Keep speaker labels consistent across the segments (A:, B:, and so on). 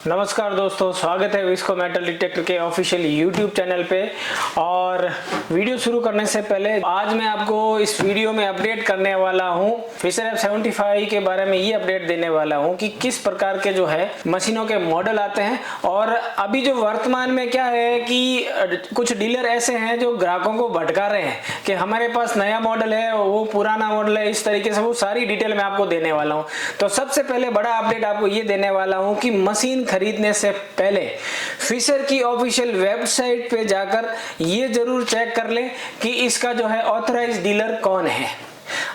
A: नमस्कार दोस्तों, स्वागत है विस्को मेटल डिटेक्टर के ऑफिशियल यूट्यूब चैनल पे। और वीडियो शुरू करने से पहले आज मैं आपको इस वीडियो में अपडेट करने वाला हूं फिशर F75 के बारे में। ये अपडेट देने वाला हूं कि किस प्रकार के जो है मशीनों के मॉडल आते हैं। और अभी जो वर्तमान में क्या है कि कुछ डीलर ऐसे हैं जो ग्राहकों को भटका रहे हैं कि हमारे पास नया मॉडल है, वो पुराना मॉडल है, इस तरीके से वो सारी डिटेल मैं आपको देने वाला हूँ। तो सबसे पहले बड़ा अपडेट आपको ये देने वाला हूँ कि मशीन खरीदने से पहले फिशर की ऑफिशियल वेबसाइट पे जाकर ये जरूर चेक कर लें कि इसका जो है ऑथराइज्ड डीलर कौन है।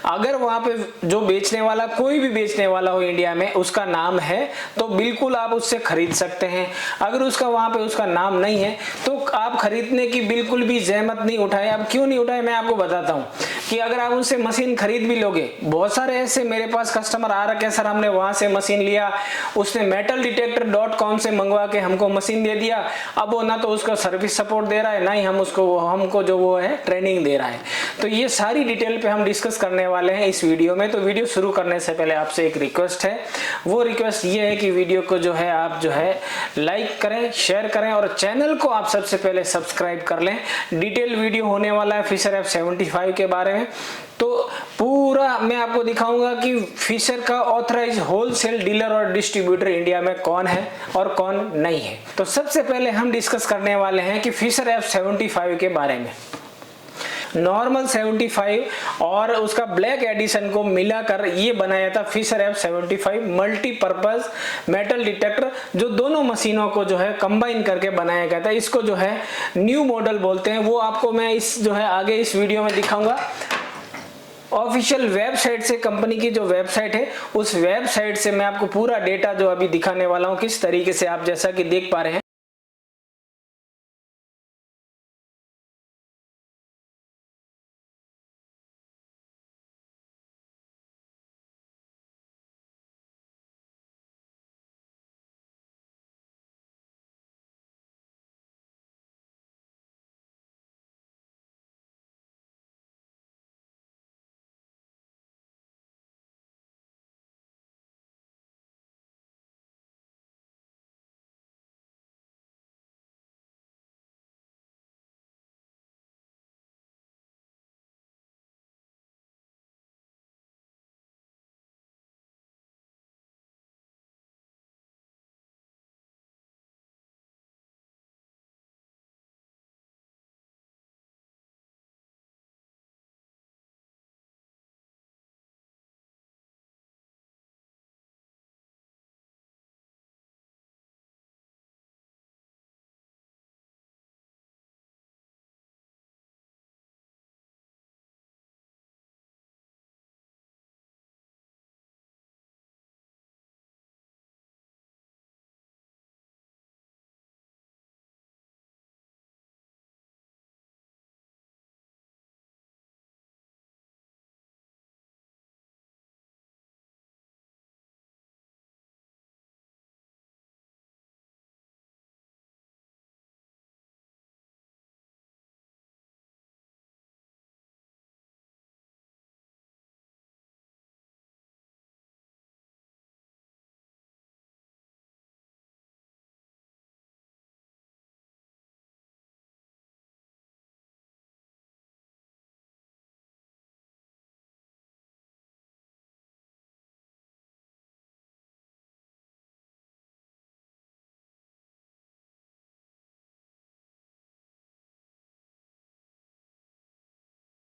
A: अगर वहां पे जो बेचने वाला, कोई भी बेचने वाला हो इंडिया में, उसका नाम है तो बिल्कुल आप उससे खरीद सकते हैं। अगर उसका वहां पे उसका नाम नहीं है तो आप खरीदने की बिल्कुल भी जहमत नहीं उठाए। अब क्यों नहीं उठाए मैं आपको बताता हूं कि अगर आप उनसे मशीन खरीद भी लोगे, बहुत सारे ऐसे मेरे पास कस्टमर आ रखे हैं, सर हमने वहां से मशीन लिया, उसने metal-detector.com से मंगवा के हमको मशीन दे दिया, अब वो ना तो उसका सर्विस सपोर्ट दे रहा है, ना ही हमको जो वो है ट्रेनिंग दे रहा है। तो ये सारी डिटेल पे हम डिस्कस करने वाले हैं इस वीडियो में। तो वीडियो शुरू करने से पहले आपसे एक रिक्वेस्ट है, वो रिक्वेस्ट ये है कि वीडियो को जो है आप जो है लाइक करें, शेयर करें और चैनल को आप सबसे पहले सब्सक्राइब कर लें। डिटेल वीडियो होने वाला है फिशर F75 के बारे में। तो पूरा मैं आपको दिखाऊंगा कि फिशर का ऑथराइज्ड होलसेल डीलर और डिस्ट्रीब्यूटर इंडिया में कौन है और कौन नहीं है। तो सबसे पहले हम डिस्कस करने वाले हैं कि फिशर F75 के बारे में। नॉर्मल 75 और उसका ब्लैक एडिशन को मिलाकर ये बनाया था Fisher F75 multipurpose metal detector, जो दोनों मशीनों को जो है कंबाइन करके बनाया गया था। इसको जो है न्यू मॉडल बोलते हैं। वो आपको मैं इस जो है आगे इस वीडियो में दिखाऊंगा। ऑफिशियल वेबसाइट से, कंपनी की जो वेबसाइट है उस वेबसाइट से मैं आपको पूरा डेटा जो अभी दिखाने वाला हूं किस तरीके से, आप जैसा कि देख पा रहे हैं।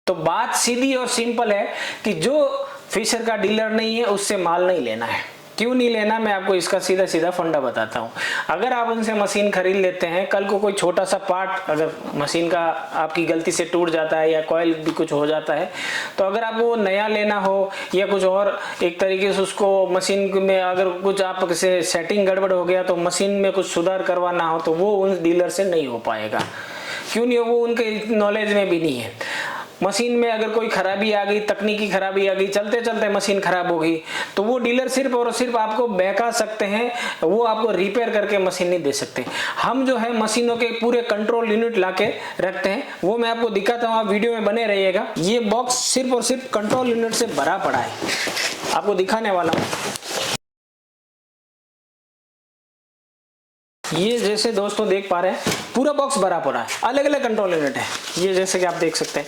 A: तो बात सीधी और सिंपल है कि जो फिशर का डीलर नहीं है उससे माल नहीं लेना है। क्यों नहीं लेना, मैं आपको इसका सीधा सीधा फंडा बताता हूं। अगर आप उनसे मशीन खरीद लेते हैं, कल को कोई छोटा सा पार्ट अगर मशीन का आपकी गलती से टूट जाता है या कॉइल भी कुछ हो जाता है, तो अगर आपको वो नया लेना हो या कुछ और एक तरीके से उसको मशीन में अगर कुछ आप से सेटिंग गड़बड़ हो गया तो मशीन में कुछ सुधार करवाना हो, तो वो उन डीलर से नहीं हो पाएगा। क्यों नहीं हो, वो उनके नॉलेज में भी नहीं है। मशीन में अगर कोई खराबी आ गई, तकनीकी खराबी आ गई, चलते चलते मशीन खराब हो गई, तो वो डीलर सिर्फ और सिर्फ आपको बहका सकते हैं, वो आपको रिपेयर करके मशीन नहीं दे सकते। हम जो है मशीनों के पूरे कंट्रोल यूनिट लाके रखते हैं, वो मैं आपको दिखाता हूँ, आप वीडियो में बने रहिएगा। ये बॉक्स सिर्फ और सिर्फ कंट्रोल यूनिट से भरा पड़ा है, आपको दिखाने वाला हूँ। ये जैसे दोस्तों देख पा रहे हैं पूरा बॉक्स भरा पड़ा है, अलग अलग कंट्रोल यूनिट है। ये जैसे कि आप देख सकते हैं,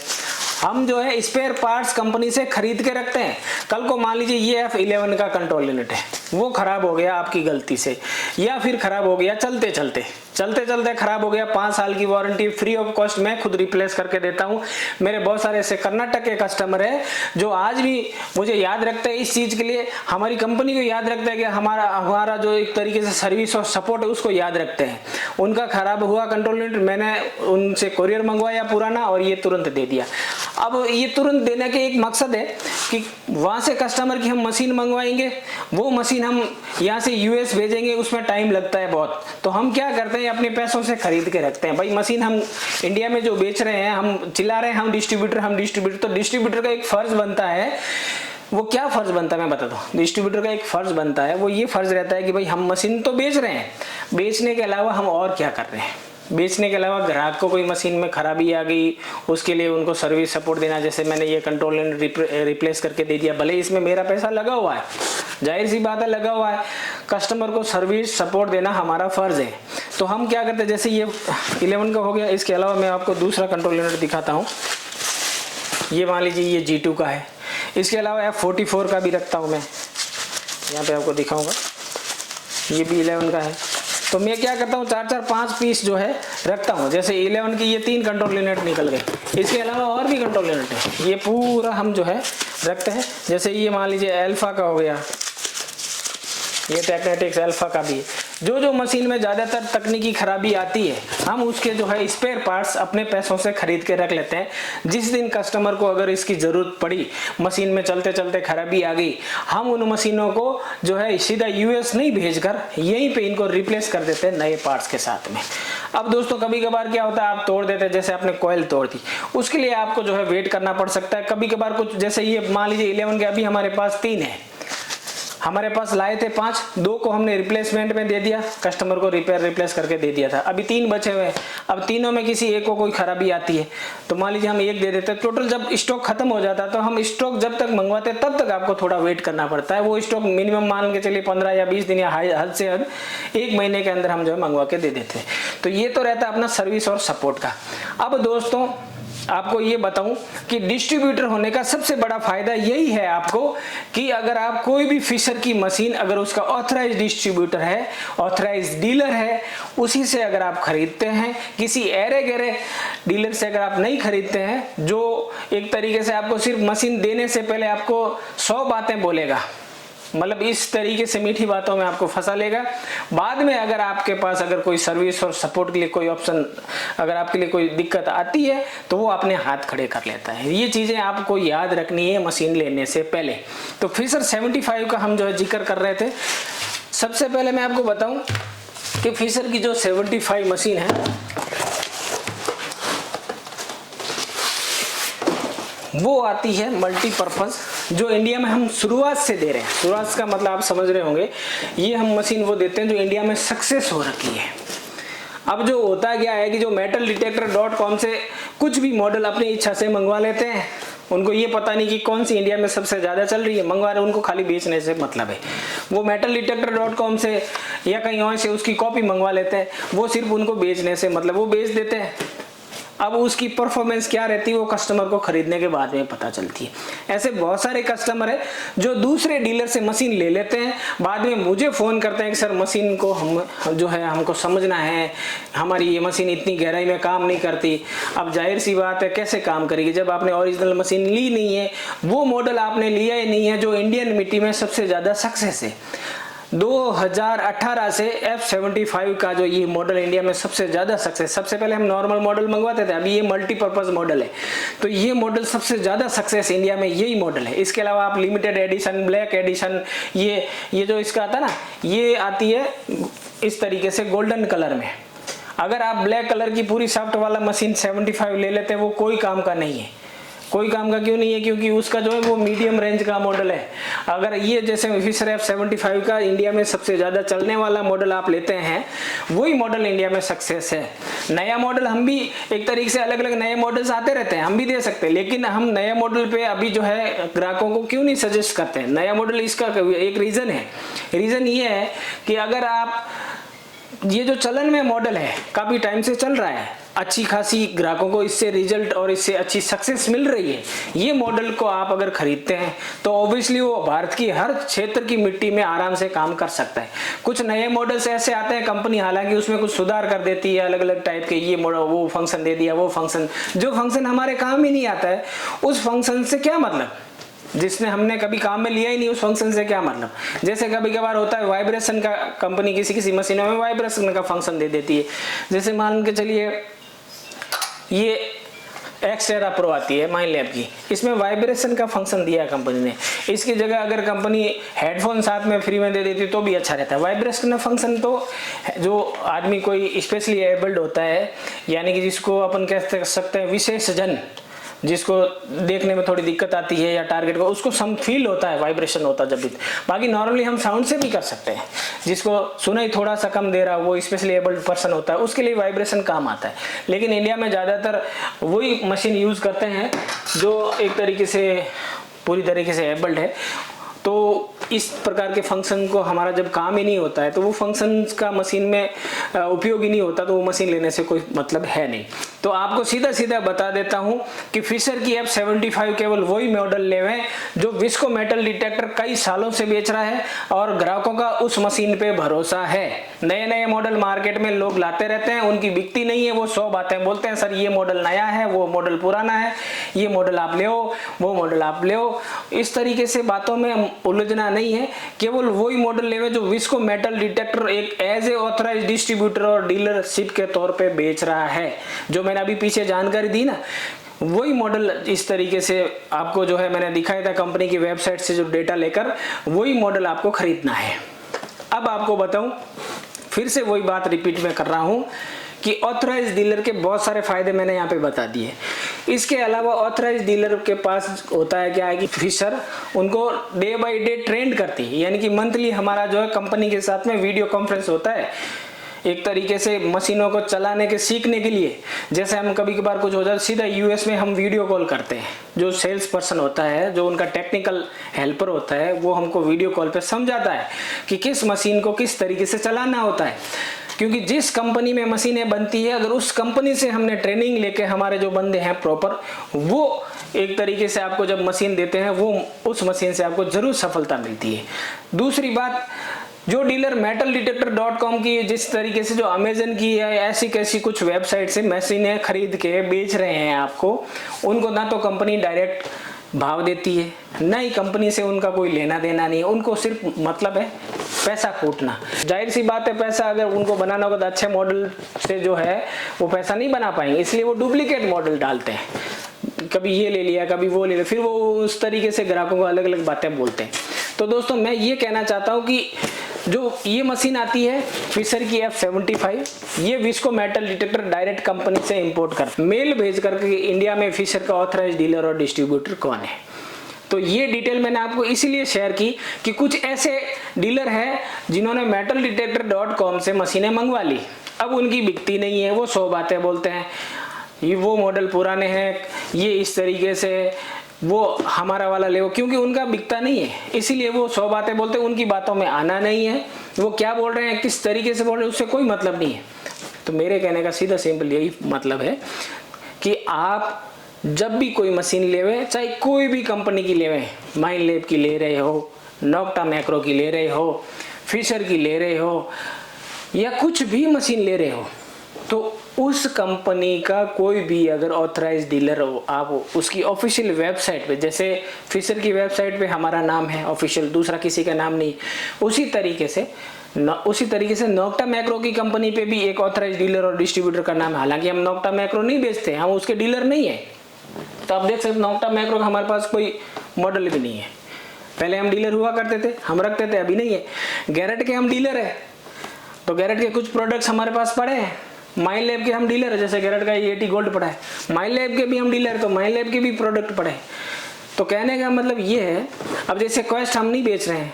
A: हम जो है स्पेयर पार्ट्स कंपनी से खरीद के रखते हैं। कल को मान लीजिए ये F11 का कंट्रोल यूनिट है, वो खराब हो गया आपकी गलती से, या फिर खराब हो गया चलते चलते खराब हो गया, 5 साल की वारंटी फ्री ऑफ कॉस्ट मैं खुद रिप्लेस करके देता हूं। मेरे बहुत सारे ऐसे कर्नाटक के कस्टमर है जो आज भी मुझे याद रखते हैं इस चीज के लिए, हमारी कंपनी को याद रखते हैं कि हमारा जो एक तरीके से सर्विस और सपोर्ट है उसको याद रखते हैं। उनका खराब हुआ कंट्रोल यूनिट, मैंने उनसे कोरियर मंगवाया पुराना और ये तुरंत दे दिया। अब ये तुरंत देने के एक मकसद है कि वहां से कस्टमर की हम मशीन मंगवाएंगे, वो मशीन हम यहाँ से यूएस भेजेंगे, उसमें टाइम लगता है बहुत, तो हम क्या करते हैं अपने पैसों से खरीद के रखते हैं। भाई मशीन हम इंडिया में जो बेच रहे हैं, हम चिल्ला रहे हैं हम डिस्ट्रीब्यूटर, तो डिस्ट्रीब्यूटर का एक फर्ज बनता है। वो क्या फर्ज बनता है मैं बताता हूँ। डिस्ट्रीब्यूटर का एक फर्ज बनता है, वो ये फर्ज रहता है कि भाई हम मशीन तो बेच रहे हैं, बेचने के अलावा हम और क्या कर रहे हैं। बेचने के अलावा ग्राहक को कोई मशीन में खराबी आ गई, उसके लिए उनको सर्विस सपोर्ट देना, जैसे मैंने ये कंट्रोल यूनिट रिप्लेस करके दे दिया, भले इसमें मेरा पैसा लगा हुआ है, जाहिर सी बात है लगा हुआ है, कस्टमर को सर्विस सपोर्ट देना हमारा फर्ज है। तो हम क्या करते हैं, जैसे ये 11 का हो गया, इसके अलावा मैं आपको दूसरा कंट्रोल यूनिट दिखाता हूँ। ये मान लीजिए ये G2 का है, इसके अलावा F44 का भी रखता हूँ मैं, यहाँ पे आपको दिखाऊंगा, ये भी 11 का है। तो मैं क्या करता हूँ 4-5 पीस जो है रखता हूँ। जैसे 11 की ये 3 कंट्रोल यूनिट निकल गए, इसके अलावा और भी कंट्रोल यूनिट है, ये पूरा हम जो है रखते हैं। जैसे ये मान लीजिए अल्फा का हो गया, ये टेक्नेटिक्स अल्फा का भी है। जो मशीन में ज़्यादातर तकनीकी खराबी आती है, हम उसके जो है स्पेयर पार्ट्स अपने पैसों से खरीद के रख लेते हैं। जिस दिन कस्टमर को अगर इसकी ज़रूरत पड़ी, मशीन में चलते चलते खराबी आ गई, हम उन मशीनों को जो है सीधा यूएस नहीं भेजकर यहीं पे इनको रिप्लेस कर देते हैं नए पार्ट्स के साथ में। अब दोस्तों कभी कभार क्या होता है, आप तोड़ देते हैं, जैसे आपने कॉइल तोड़ दी, उसके लिए आपको जो है वेट करना पड़ सकता है। कभी कभार कुछ, जैसे ये मान लीजिए 11 के अभी हमारे पास 3 है, हमारे पास लाए थे 5, 2 को हमने रिप्लेसमेंट में दे दिया, कस्टमर को रिप्लेस करके दे दिया था, अभी 3 बचे हुए हैं। अब तीनों में किसी एक को कोई खराबी आती है, तो मान लीजिए हम एक दे देते हैं, टोटल जब स्टॉक खत्म हो जाता है तो हम स्टॉक जब तक मंगवाते हैं तब तक आपको थोड़ा वेट करना पड़ता है। वो स्टॉक मिनिमम मान के चलिए 15 या 20 दिन या हद से हद 1 महीने के अंदर हम जो है मंगवा के दे देते हैं। तो ये तो रहता है अपना सर्विस और सपोर्ट का। अब दोस्तों आपको ये बताऊं कि डिस्ट्रीब्यूटर होने का सबसे बड़ा फायदा यही है आपको, कि अगर आप कोई भी फिशर की मशीन, अगर उसका ऑथराइज डिस्ट्रीब्यूटर है, ऑथराइज डीलर है, उसी से अगर आप खरीदते हैं, किसी ऐरे गैरे डीलर से अगर आप नहीं खरीदते हैं, जो एक तरीके से आपको सिर्फ मशीन देने से पहले आपको 100 बातें बोलेगा, मतलब इस तरीके से मीठी बातों में आपको फंसा लेगा, बाद में अगर आपके पास अगर कोई सर्विस और सपोर्ट के लिए कोई ऑप्शन, अगर आपके लिए कोई दिक्कत आती है तो वो अपने हाथ खड़े कर लेता है। ये चीज़ें आपको याद रखनी है मशीन लेने से पहले। तो फिशर 75 का हम जो है जिक्र कर रहे थे। सबसे पहले मैं आपको बताऊं कि फिशर की जो 75 मशीन है वो आती है मल्टीपर्पज़, जो इंडिया में हम शुरुआत से दे रहे हैं। शुरुआत का मतलब आप समझ रहे होंगे, ये हम मशीन वो देते हैं जो इंडिया में सक्सेस हो रखी है। अब जो होता क्या है कि जो metal-detector.com से कुछ भी मॉडल अपनी इच्छा से मंगवा लेते हैं, उनको ये पता नहीं कि कौन सी इंडिया में सबसे ज़्यादा चल रही है, मंगवा रहे, उनको खाली बेचने से मतलब है। वो metal-detector.com से या कहीं और से उसकी कॉपी मंगवा लेते हैं, वो सिर्फ उनको बेचने से मतलब, वो बेच देते हैं। अब उसकी परफॉर्मेंस क्या रहती है वो कस्टमर को खरीदने के बाद में पता चलती है। ऐसे बहुत सारे कस्टमर है जो दूसरे डीलर से मशीन ले लेते हैं, बाद में मुझे फ़ोन करते हैं कि सर मशीन को हम जो है हमको समझना है, हमारी ये मशीन इतनी गहराई में काम नहीं करती। अब जाहिर सी बात है, कैसे काम करेगी जब आपने ओरिजिनल मशीन ली नहीं है, वो मॉडल आपने लिया ही नहीं है जो इंडियन मिट्टी में सबसे ज़्यादा सक्सेस है। 2018 से F75 का जो ये मॉडल इंडिया में सबसे ज़्यादा सक्सेस, सबसे पहले हम नॉर्मल मॉडल मंगवाते थे, अभी ये मल्टीपर्पज़ मॉडल है, तो ये मॉडल सबसे ज़्यादा सक्सेस इंडिया में यही मॉडल है। इसके अलावा आप लिमिटेड एडिशन, ब्लैक एडिशन, ये जो इसका आता है ना, ये आती है इस तरीके से गोल्डन कलर में। अगर आप ब्लैक कलर की पूरी सॉफ्ट वाला मशीन 75 ले लेते हैं, वो कोई काम का नहीं है। कोई काम का क्यों नहीं है? क्योंकि उसका जो है वो मीडियम रेंज का मॉडल है। अगर ये जैसे फिशर F75 का इंडिया में सबसे ज़्यादा चलने वाला मॉडल आप लेते हैं, वही मॉडल इंडिया में सक्सेस है। नया मॉडल हम भी एक तरीके से, अलग अलग नए मॉडल्स आते रहते हैं, हम भी दे सकते हैं, लेकिन हम नए मॉडल पे अभी जो है ग्राहकों को क्यों नहीं सजेस्ट करते हैं नया मॉडल? इसका एक रीज़न है। रीज़न ये है कि अगर आप ये जो चलन में मॉडल है काफ़ी टाइम से चल रहा है, अच्छी खासी ग्राहकों को इससे रिजल्ट और इससे अच्छी सक्सेस मिल रही है। ये मॉडल को आप अगर खरीदते हैं तो ऑब्वियसली वो भारत की हर क्षेत्र की मिट्टी में आराम से काम कर सकता है। कुछ नए मॉडल्स ऐसे आते हैं, कंपनी हालांकि उसमें कुछ सुधार कर देती है, अलग अलग टाइप के ये मॉडल, वो फंक्शन दे दिया, वो फंक्शन, जो फंक्शन हमारे काम ही नहीं आता है उस फंक्शन से क्या मतलब, जिसने हमने कभी काम में लिया ही नहीं उस फंक्शन से क्या मतलब। जैसे कभी कभार होता है वाइब्रेशन का, कंपनी किसी मशीनों में वाइब्रेशन का फंक्शन दे देती है। जैसे मान के चलिए ये एक्सटेरा प्रो आती है माइनलैब की, इसमें वाइब्रेशन का फंक्शन दिया है कंपनी ने। इसकी जगह अगर कंपनी हेडफोन साथ में फ्री में दे देती तो भी अच्छा रहता है। वाइब्रेशन का फंक्शन तो जो आदमी कोई स्पेशली एबल्ड होता है, यानी कि जिसको अपन कह सकते हैं विशेषजन, जिसको देखने में थोड़ी दिक्कत आती है या टारगेट को, उसको सम फील होता है, वाइब्रेशन होता है जब भी। बाकी नॉर्मली हम साउंड से भी कर सकते हैं, जिसको सुनाई थोड़ा सा कम दे रहा है, वो स्पेशली एबल्ड पर्सन होता है, उसके लिए वाइब्रेशन काम आता है। लेकिन इंडिया में ज़्यादातर वही मशीन यूज़ करते हैं जो एक तरीके से पूरी तरीके से एबल्ड है। तो इस प्रकार के फंक्शन को हमारा जब काम ही नहीं होता है तो वो फंक्शन का मशीन में उपयोग ही नहीं होता, तो वो मशीन लेने से कोई मतलब है नहीं। तो आपको सीधा सीधा बता देता हूं कि फिशर की F75 केवल वही मॉडल लेवें जो विस्को मेटल डिटेक्टर कई सालों से बेच रहा है और ग्राहकों का उस मशीन पे भरोसा है। नए नए मॉडल मार्केट में लोग लाते रहते हैं, उनकी बिकती नहीं है, वो 100 बातें बोलते हैं, सर ये मॉडल नया है, वो मॉडल पुराना है, ये मॉडल आप ले, वो मॉडल आप ले। इस तरीके से बातों में उलझना नहीं है, केवल वही मॉडल लेवे जो विस्को मेटल डिटेक्टर एक एज ए ऑथराइज्ड डिस्ट्रीब्यूटर और डीलरशिप के तौर पे बेच रहा है। जो मैंने अभी पीछे जानकारी दी ना, वही मॉडल इस तरीके से आपको जो है मैंने दिखाया था कंपनी की वेबसाइट से जो डेटा लेकर, वही मॉडल आपको खरीदना है। अब आपको बताऊं, फिर से वही बात रिपीट में कर रहा हूं कि ऑथराइज्ड डीलर के बहुत सारे फायदे मैंने यहाँ पे बता दिए। इसके अलावा ऑथराइज्ड डीलर के पास होता है क्या है कि फिशर उनको डे बाय डे ट्रेंड करती है, यानी कि मंथली हमारा जो है कंपनी के साथ में वीडियो कॉन्फ्रेंस होता है, एक तरीके से मशीनों को चलाने के सीखने के लिए। जैसे हम कभी कभार कुछ हो जाए, सीधा यूएस में हम वीडियो कॉल करते हैं, जो सेल्स पर्सन होता है, जो उनका टेक्निकल हेल्पर होता है, वो हमको वीडियो कॉल पे समझाता है कि किस मशीन को किस तरीके से चलाना होता है। क्योंकि जिस कंपनी में मशीनें बनती है, अगर उस कंपनी से हमने ट्रेनिंग लेके हमारे जो बंदे हैं प्रॉपर, वो एक तरीके से आपको जब मशीन देते हैं, वो उस मशीन से आपको जरूर सफलता मिलती है। दूसरी बात, जो डीलर metal-detector.com की, जिस तरीके से जो अमेजन की है, ऐसी कैसी कुछ वेबसाइट से मशीनें खरीद के बेच रहे हैं आपको, उनको ना तो कंपनी डायरेक्ट भाव देती है, ना ही कंपनी से उनका कोई लेना देना नहीं है, उनको सिर्फ मतलब है पैसा कूटना। जाहिर सी बात है, पैसा अगर उनको बनाना होगा तो अच्छे मॉडल से जो है वो पैसा नहीं बना पाएंगे, इसलिए वो डुप्लीकेट मॉडल डालते हैं, कभी ये ले लिया कभी वो ले लिया, फिर वो उस तरीके से ग्राहकों को अलग अलग बातें बोलते हैं। तो दोस्तों मैं ये कहना चाहता हूँ कि जो ये मशीन आती है फिशर की F75, ये visco metal detector direct company से इंपोर्ट कर मेल भेज करके इंडिया में फिशर का ऑथराइज्ड डीलर और डिस्ट्रीब्यूटर कौन है। तो ये डिटेल मैंने आपको इसीलिए शेयर की कि कुछ ऐसे डीलर हैं जिन्होंने metal-detector.com से मशीनें मंगवा ली, अब उनकी बिकती नहीं है, वो 100 बातें बोलते हैं, ये वो मॉडल पुराने हैं, ये इस तरीके से, वो हमारा वाला ले, क्योंकि उनका बिकता नहीं है, इसीलिए वो 100 बातें बोलते हैं, उनकी बातों में आना नहीं है, वो क्या बोल रहे हैं, किस तरीके से बोल रहे हैं, उससे कोई मतलब नहीं है। तो मेरे कहने का सीधा सिंपल यही मतलब है कि आप जब भी कोई मशीन लेवे, चाहे कोई भी कंपनी की लेवे, माइनलैब की ले रहे हो, नोक्टा मैक्रो की ले रहे हो, फिशर की ले रहे हो, या कुछ भी मशीन ले रहे हो, तो उस कंपनी का कोई भी अगर ऑथराइज्ड डीलर हो, आप उसकी ऑफिशियल वेबसाइट पे, जैसे फिशर की वेबसाइट पे हमारा नाम है ऑफिशियल, दूसरा किसी का नाम नहीं, उसी तरीके से नोक्टा मैक्रो की कंपनी पे भी एक ऑथराइज्ड डीलर और डिस्ट्रीब्यूटर का नाम है। हालांकि हम नोक्टा मैक्रो नहीं बेचते, हम उसके डीलर नहीं है। तो आप देख सकते नोक्टा मैक्रो का हमारे पास कोई मॉडल भी नहीं है, पहले हम डीलर हुआ करते थे, हम रखते थे, अभी नहीं है। गैरेट के हम डीलर है, तो गैरेट के कुछ प्रोडक्ट्स हमारे पास पड़े हैं। माइनलैब के हम डीलर है, जैसे गैरेट का ये 80 गोल्ड पड़ा है, माइनलैब के भी हम डीलर है, तो माइनलैब के भी प्रोडक्ट पड़े। तो कहने का मतलब ये है, अब जैसे क्वेस्ट हम नहीं बेच रहे हैं,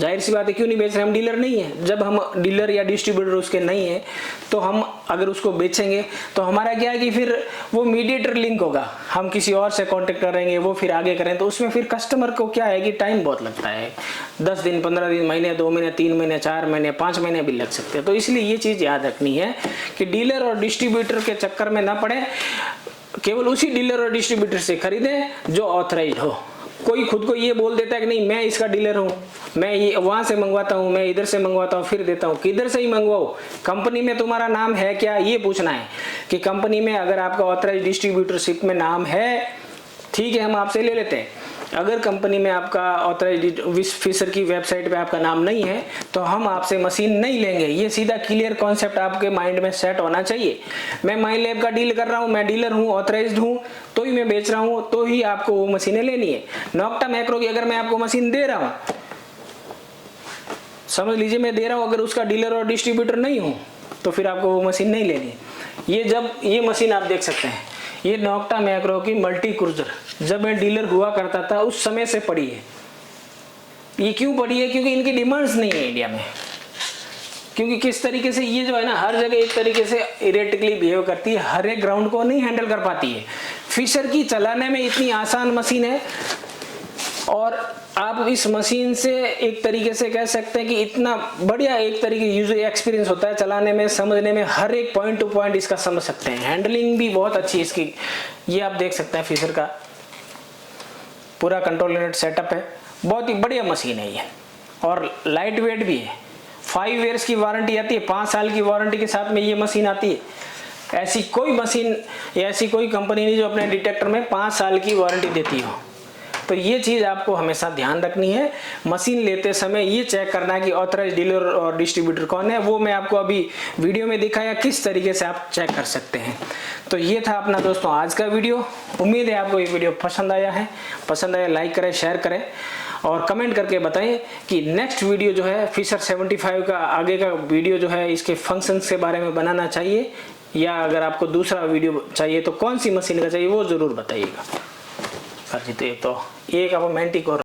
A: जाहिर सी बात है, क्यों नहीं बेच रहे, हम डीलर नहीं है। जब हम डीलर या डिस्ट्रीब्यूटर उसके नहीं है तो हम अगर उसको बेचेंगे तो हमारा क्या है कि फिर वो मीडिएटर लिंक होगा, हम किसी और से कांटेक्ट करेंगे, वो फिर आगे करें, तो उसमें फिर कस्टमर को क्या है कि टाइम बहुत लगता है, 10 दिन, 15 दिन, महीने, 2 महीने, 3 महीने, 4 महीने, 5 महीने भी लग सकते हैं। तो इसलिए ये चीज़ याद रखनी है कि डीलर और डिस्ट्रीब्यूटर के चक्कर में ना पड़े, केवल उसी डीलर और डिस्ट्रीब्यूटर से खरीदें जो ऑथराइज्ड हो। कोई खुद को ये बोल देता है कि नहीं मैं इसका डीलर हूँ, मैं ये वहाँ से मंगवाता हूँ, मैं इधर से मंगवाता हूँ, फिर देता हूँ। किधर से ही मंगवाओ, कंपनी में तुम्हारा नाम है क्या, ये पूछना है कि कंपनी में अगर आपका ऑथराइज्ड डिस्ट्रीब्यूटरशिप में नाम है, ठीक है, हम आपसे ले लेते हैं। अगर कंपनी में आपका ऑथराइज्ड फिशर की वेबसाइट पे आपका नाम नहीं है तो हम आपसे मशीन नहीं लेंगे। ये सीधा क्लियर कॉन्सेप्ट आपके माइंड में सेट होना चाहिए। मैं माइन लैब का डील कर रहा हूँ, मैं डीलर हूँ, ऑथराइज्ड हूँ, तो ही मैं बेच रहा हूँ, तो ही आपको वो मशीनें लेनी है। नोक्टा मैक्रो की अगर मैं आपको मशीन दे रहा हूँ, समझ लीजिए मैं दे रहा हूँ, अगर उसका डीलर और डिस्ट्रीब्यूटर नहीं हूँ तो फिर आपको वो मशीन नहीं लेनी। ये जब ये मशीन आप देख सकते हैं, ये नोक्टा मैक्रो की मल्टी क्रूजर जब मैं डीलर हुआ करता था उस समय से पड़ी है। ये क्यों पड़ी है, क्योंकि इनकी डिमांड्स नहीं है इंडिया में। क्योंकि किस तरीके से ये जो है ना हर जगह एक तरीके से इरेटिकली बिहेव करती है, हर एक ग्राउंड को नहीं हैंडल कर पाती है। फिशर की चलाने में इतनी आसान मशीन है और आप इस मशीन से एक तरीके से कह सकते हैं कि इतना बढ़िया एक तरीके यूजर एक्सपीरियंस होता है चलाने में, समझने में, हर एक पॉइंट टू पॉइंट इसका समझ सकते हैं। हैंडलिंग भी बहुत अच्छी इसकी, ये आप देख सकते हैं फिशर का पूरा कंट्रोल यूनिट सेटअप है, बहुत ही बढ़िया मशीन है ये और लाइट वेट भी है। 5 ईयर्स की वारंटी आती है, 5 साल की वारंटी के साथ में ये मशीन आती है। ऐसी कोई मशीन या ऐसी कोई कंपनी नहीं जो अपने डिटेक्टर में 5 साल की वारंटी देती हो। तो ये चीज़ आपको हमेशा ध्यान रखनी है। मशीन लेते समय ये चेक करना है कि ऑथराइज डीलर और डिस्ट्रीब्यूटर कौन है। वो मैं आपको अभी वीडियो में दिखाया किस तरीके से आप चेक कर सकते हैं। तो ये था अपना दोस्तों आज का वीडियो। उम्मीद है आपको ये वीडियो पसंद आया है। पसंद आया लाइक करें, शेयर करें और कमेंट करके बताएं कि नेक्स्ट वीडियो जो है फिशर 75 का आगे का वीडियो जो है इसके फंक्शंस के बारे में बनाना चाहिए, या अगर आपको दूसरा वीडियो चाहिए तो कौन सी मशीन का चाहिए वो ज़रूर बताइएगा। तो एक आप मैंटिक और